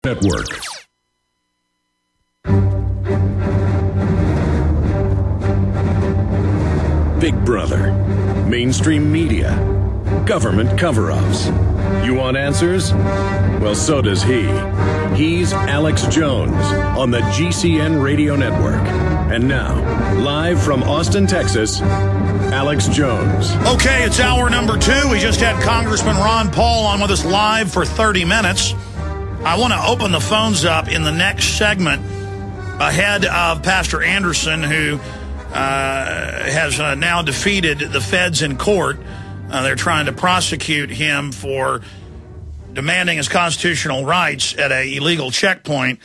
Network. Big Brother, mainstream media, government cover-ups. You want answers? Well, so does he. He's Alex Jones on the GCN Radio Network. And now, live from Austin, Texas, Alex Jones. Okay, it's hour number 2. We just had Congressman Ron Paul on with us live for 30 minutes. I want to open the phones up in the next segment ahead of Pastor Anderson, who has now defeated the feds in court. They're trying to prosecute him for demanding his constitutional rights at an illegal checkpoint.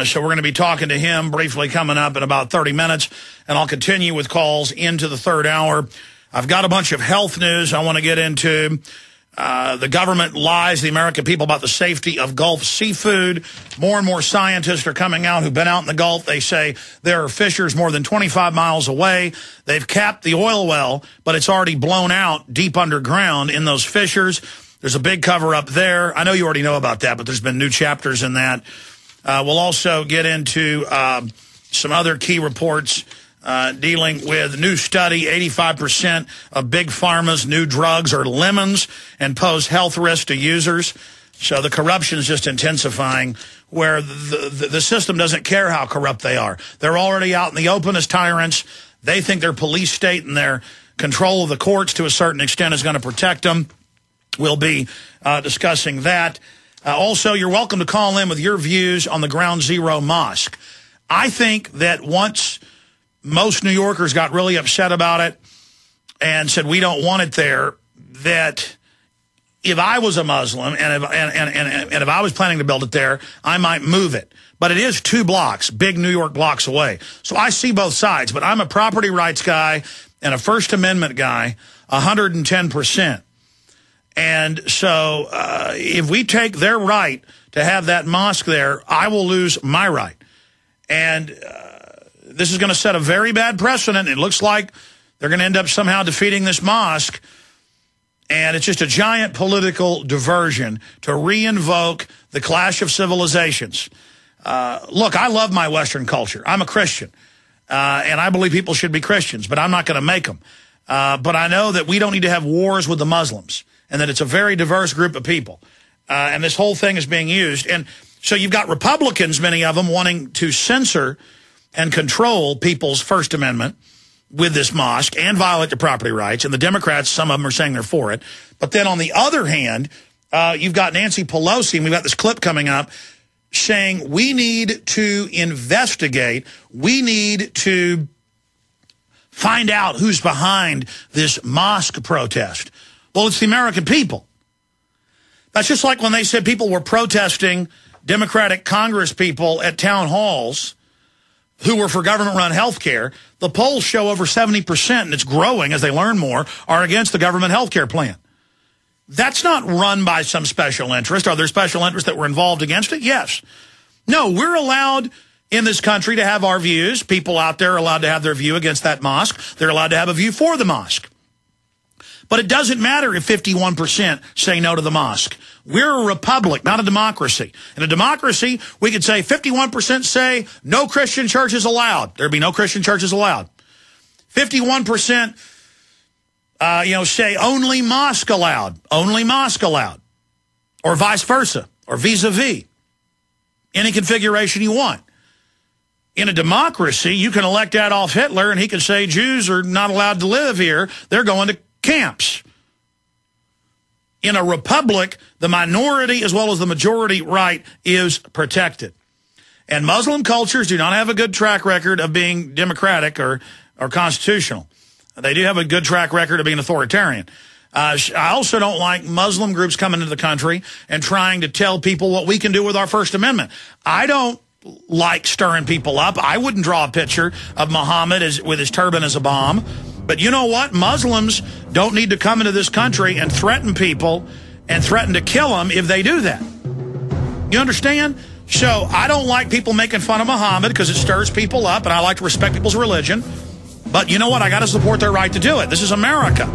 So we're going to be talking to him briefly coming up in about 30 minutes, and I'll continue with calls into the third hour. I've got a bunch of health news I want to get into. The government lies to the American people about the safety of Gulf seafood. More and more scientists are coming out who've been out in the Gulf. They say there are fissures more than 25 miles away. They've capped the oil well, but it's already blown out deep underground in those fissures. There's a big cover-up there. I know you already know about that, but there's been new chapters in that. We'll also get into some other key reports dealing with new study. 85% of big pharma's new drugs are lemons and pose health risks to users. So the corruption is just intensifying, where the system doesn't care how corrupt they are. They're already out in the open as tyrants. They think their police state and their control of the courts to a certain extent is going to protect them. We'll be discussing that. Also, you're welcome to call in with your views on the Ground Zero Mosque. I think that once most New Yorkers got really upset about it and said we don't want it there, that if I was a Muslim and if I was planning to build it there, I might move it. But it is 2 blocks, big New York blocks away. So I see both sides, but I'm a property rights guy and a First Amendment guy, 110%. And so if we take their right to have that mosque there, I will lose my right. And this is going to set a very bad precedent. It looks like they're going to end up somehow defeating this mosque. And it's just a giant political diversion to reinvoke the clash of civilizations. Look, I love my Western culture. I'm a Christian. And I believe people should be Christians, but I'm not going to make them. But I know that we don't need to have wars with the Muslims, and that it's a very diverse group of people. And this whole thing is being used. And so you've got Republicans, many of them, wanting to censor and control people's First Amendment with this mosque and violate their property rights. And the Democrats, some of them are saying they're for it. But then on the other hand, you've got Nancy Pelosi, and we've got this clip coming up, saying we need to investigate, we need to find out who's behind this mosque protest. Well, it's the American people. That's just like when they said people were protesting Democratic Congress people at town halls who were for government-run health care. The polls show over 70%, and it's growing as they learn more, are against the government health care plan. That's not run by some special interest. Are there special interests that were involved against it? Yes. No, we're allowed in this country to have our views. People out there are allowed to have their view against that mosque. They're allowed to have a view for the mosque. But it doesn't matter if 51% say no to the mosque. We're a republic, not a democracy. In a democracy, we could say 51% say no Christian churches allowed. There'd be no Christian churches allowed. 51%, say only mosque allowed. Only mosque allowed. Or vice versa. Or vis-a-vis. Any configuration you want. In a democracy, you can elect Adolf Hitler and he can say Jews are not allowed to live here. They're going to camps. In a republic, the minority as well as the majority right is protected. And Muslim cultures do not have a good track record of being democratic or constitutional. They do have a good track record of being authoritarian. I also don't like Muslim groups coming into the country and trying to tell people what we can do with our First Amendment. I don't like stirring people up. I wouldn't draw a picture of Muhammad with his turban as a bomb. But you know what? Muslims don't need to come into this country and threaten people and threaten to kill them if they do that. You understand? So I don't like people making fun of Muhammad because it stirs people up, and I like to respect people's religion. But you know what? I got to support their right to do it. This is America.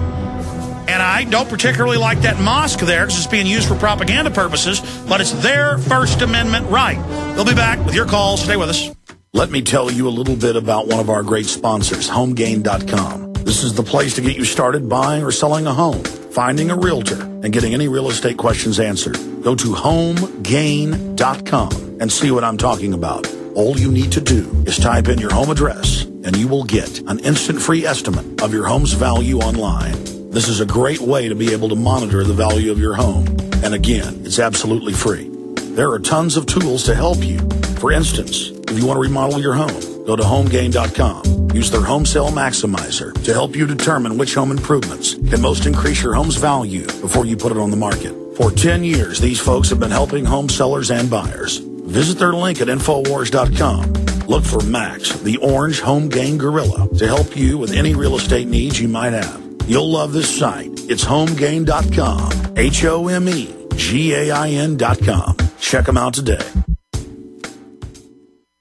And I don't particularly like that mosque there because it's being used for propaganda purposes, but it's their First Amendment right. We'll be back with your calls. Stay with us. Let me tell you a little bit about one of our great sponsors, HomeGain.com. This is the place to get you started buying or selling a home, finding a realtor, and getting any real estate questions answered. Go to HomeGain.com and see what I'm talking about. All you need to do is type in your home address, and you will get an instant free estimate of your home's value online. This is a great way to be able to monitor the value of your home. And again, it's absolutely free. There are tons of tools to help you. For instance, if you want to remodel your home, go to HomeGain.com. Use their Home Sale Maximizer to help you determine which home improvements can most increase your home's value before you put it on the market. For 10 years, these folks have been helping home sellers and buyers. Visit their link at Infowars.com. Look for Max, the orange Home Gain Gorilla, to help you with any real estate needs you might have. You'll love this site. It's HomeGain.com. HomeGain.com. Check them out today.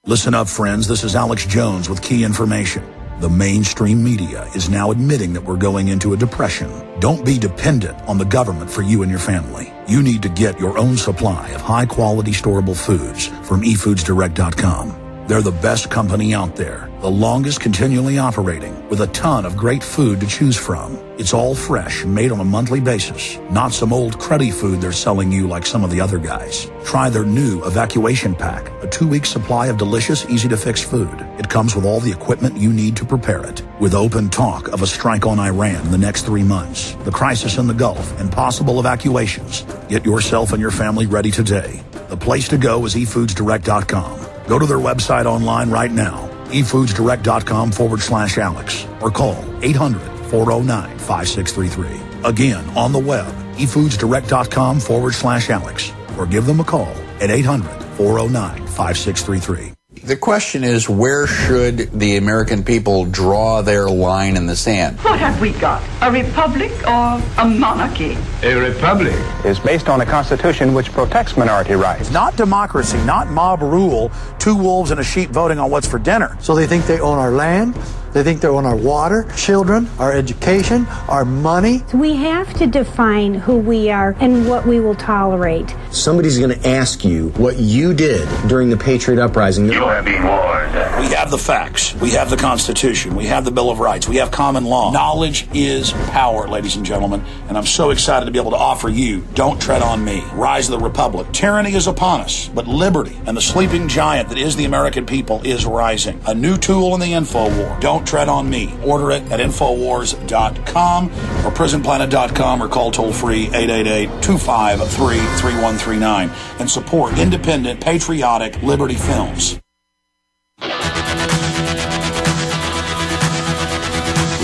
Listen up, friends. This is Alex Jones with key information. The mainstream media is now admitting that we're going into a depression. Don't be dependent on the government for you and your family. You need to get your own supply of high-quality storable foods from eFoodsDirect.com. They're the best company out there, the longest continually operating, with a ton of great food to choose from. It's all fresh, made on a monthly basis, not some old cruddy food they're selling you like some of the other guys. Try their new Evacuation Pack, a 2-week supply of delicious, easy-to-fix food. It comes with all the equipment you need to prepare it. With open talk of a strike on Iran in the next 3 months, the crisis in the Gulf, and possible evacuations, get yourself and your family ready today. The place to go is eFoodsDirect.com. Go to their website online right now, eFoodsDirect.com/Alex, or call 800-409-5633. Again, on the web, eFoodsDirect.com/Alex, or give them a call at 800-409-5633. The question is, where should the American people draw their line in the sand? What have we got? A republic or a monarchy? A republic is based on a constitution which protects minority rights. Not democracy, not mob rule, 2 wolves and a sheep voting on what's for dinner. So they think they own our land, they think they own our water, children, our education, our money. We have to define who we are and what we will tolerate. Somebody's going to ask you what you did during the Patriot Uprising. You are being warned. We have the facts. We have the Constitution. We have the Bill of Rights. We have common law. Knowledge is power, ladies and gentlemen. And I'm so excited to be able to offer you Don't Tread on Me, Rise of the Republic. Tyranny is upon us, but liberty and the sleeping giant that is the American people is rising. A new tool in the info war. Don't Tread on Me. Order it at Infowars.com or PrisonPlanet.com or call toll-free 888-253-3139 and support independent, patriotic Liberty Films.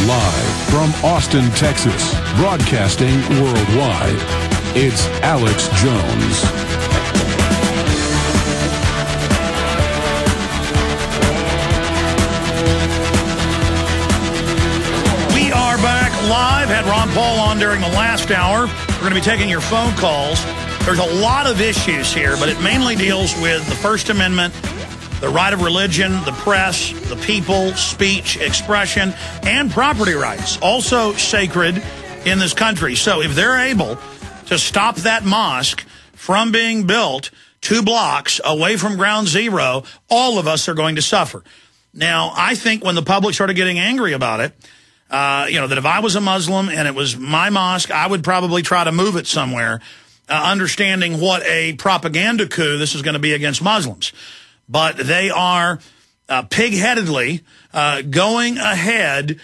Live from Austin, Texas, broadcasting worldwide, it's Alex Jones. We are back live. Had Ron Paul on during the last hour. We're going to be taking your phone calls. There's a lot of issues here, but it mainly deals with the First Amendment, the right of religion, the press, the people, speech, expression, and property rights, also sacred in this country. So if they're able to stop that mosque from being built 2 blocks away from ground zero, all of us are going to suffer. Now, I think when the public started getting angry about it, that if I was a Muslim and it was my mosque, I would probably try to move it somewhere, understanding what a propaganda coup this is going to be against Muslims. But they are pig-headedly going ahead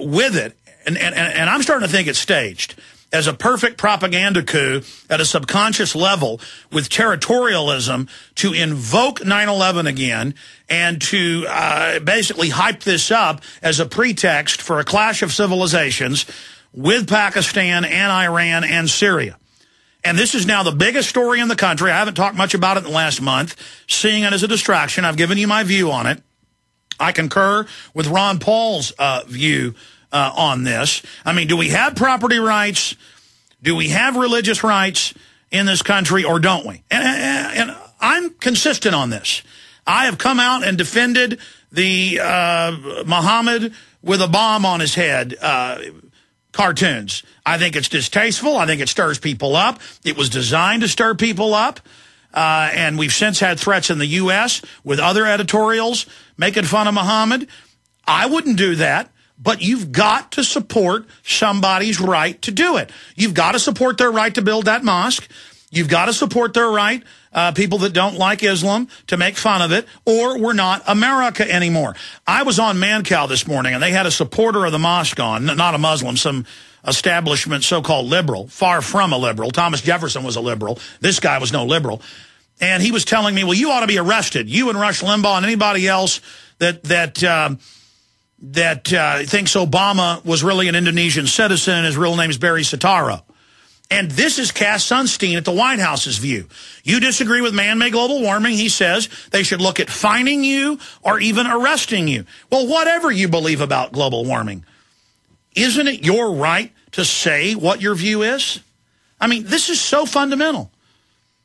with it. And I'm starting to think it's staged as a perfect propaganda coup at a subconscious level with territorialism to invoke 9/11 again and to basically hype this up as a pretext for a clash of civilizations with Pakistan and Iran and Syria. And this is now the biggest story in the country. I haven't talked much about it in the last month, seeing it as a distraction. I've given you my view on it. I concur with Ron Paul's view on this. I mean, do we have property rights? Do we have religious rights in this country, or don't we? And I'm consistent on this. I have come out and defended the Muhammad with a bomb on his head cartoons. I think it's distasteful. I think it stirs people up. It was designed to stir people up. And we've since had threats in the U.S. with other editorials making fun of Muhammad. I wouldn't do that, but you've got to support somebody's right to do it. You've got to support their right to build that mosque. You've got to support their right, people that don't like Islam, to make fun of it, or we're not America anymore. I was on Mancow this morning, and they had a supporter of the mosque on, not a Muslim, some establishment so-called liberal, far from a liberal. Thomas Jefferson was a liberal. This guy was no liberal. And he was telling me, well, you ought to be arrested. You and Rush Limbaugh and anybody else that thinks Obama was really an Indonesian citizen and his real name is Barry Soetoro. And this is Cass Sunstein at the White House's view. You disagree with man-made global warming, he says they should look at fining you or even arresting you. Well, whatever you believe about global warming, isn't it your right to say what your view is? I mean, this is so fundamental.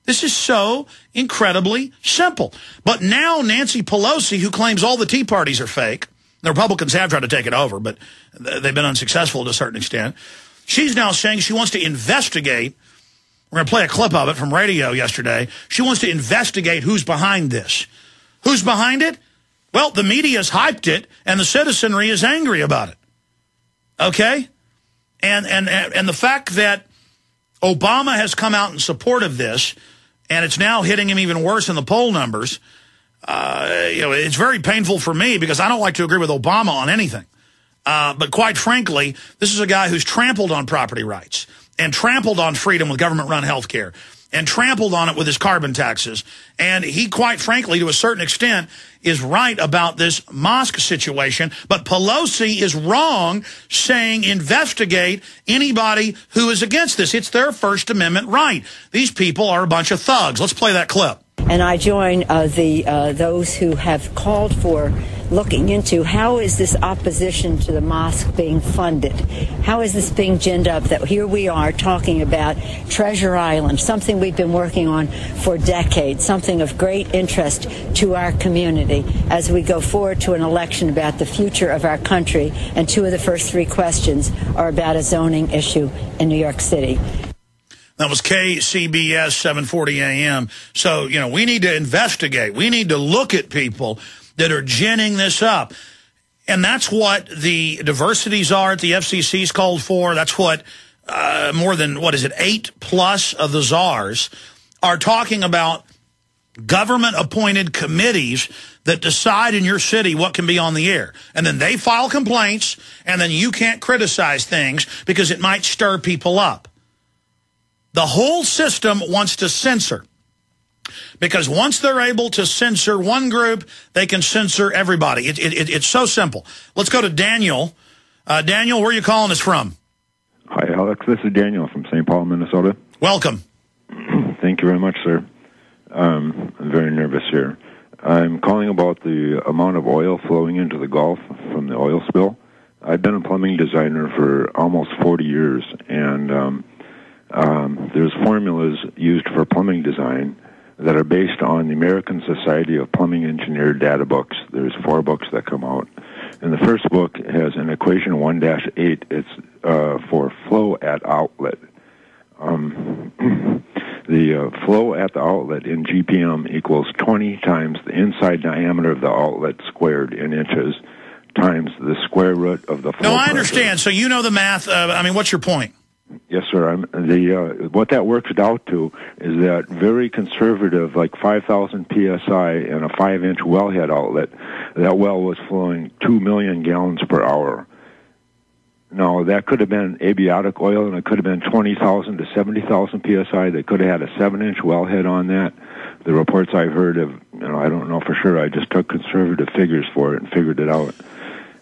This is so incredibly simple. But now Nancy Pelosi, who claims all the Tea Parties are fake, the Republicans have tried to take it over, but they've been unsuccessful to a certain extent. She's now saying she wants to investigate. We're going to play a clip of it from radio yesterday. She wants to investigate who's behind this. Who's behind it? Well, the media's hyped it, and the citizenry is angry about it. Okay? And the fact that Obama has come out in support of this, and it's now hitting him even worse in the poll numbers, it's very painful for me because I don't like to agree with Obama on anything. But quite frankly, this is a guy who's trampled on property rights and trampled on freedom with government-run health care and trampled on it with his carbon taxes. And he, quite frankly, to a certain extent, is right about this mosque situation. But Pelosi is wrong saying investigate anybody who is against this. It's their First Amendment right. These people are a bunch of thugs. Let's play that clip. And I join those who have called for looking into how is this opposition to the mosque being funded? How is this being ginned up that here we are talking about Treasure Island, something we've been working on for decades, something of great interest to our community as we go forward to an election about the future of our country. And two of the first three questions are about a zoning issue in New York City. That was KCBS 740 AM. So, we need to investigate. We need to look at people that are ginning this up. And that's what the diversities are at the FCC's called for. That's what more than, 8+ of the czars are talking about, government-appointed committees that decide in your city what can be on the air. And then they file complaints, and then you can't criticize things because it might stir people up. The whole system wants to censor. Because once they're able to censor one group, they can censor everybody. It's so simple. Let's go to Daniel. Daniel, where are you calling us from? Hi, Alex. This is Daniel from St. Paul, Minnesota. Welcome. Thank you very much, sir. I'm very nervous here. I'm calling about the amount of oil flowing into the Gulf from the oil spill. I've been a plumbing designer for almost 40 years, and there's formulas used for plumbing design that are based on the American Society of Plumbing Engineer data books. There's 4 books that come out. And the first book has an equation 1-8. It's for flow at outlet. The flow at the outlet in GPM equals 20 times the inside diameter of the outlet squared in inches times the square root of the flow. No, I understand. So you know the math. What's your point? Yes, sir. What that works out to is that very conservative, like 5,000 psi and a 5-inch wellhead outlet, that well was flowing 2 million gallons per hour. Now, that could have been abiotic oil, and it could have been 20,000 to 70,000 psi. They could have had a 7-inch wellhead on that. The reports I've heard of, I don't know for sure. I just took conservative figures for it and figured it out.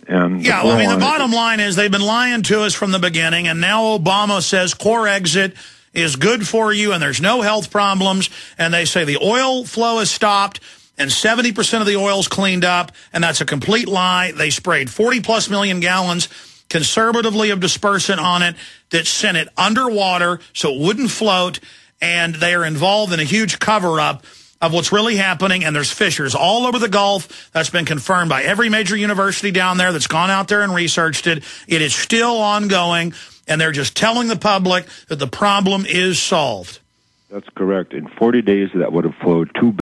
And the bottom line is they've been lying to us from the beginning, and now Obama says core exit is good for you and there's no health problems, and they say the oil flow is stopped and 70% of the oil's cleaned up, and that's a complete lie. They sprayed 40+ million gallons conservatively of dispersant on it that sent it underwater so it wouldn't float, and they are involved in a huge cover-up of what's really happening, and there's fissures all over the Gulf. That's been confirmed by every major university down there that's gone out there and researched it. It is still ongoing, and they're just telling the public that the problem is solved. That's correct. In 40 days, that would have flowed 2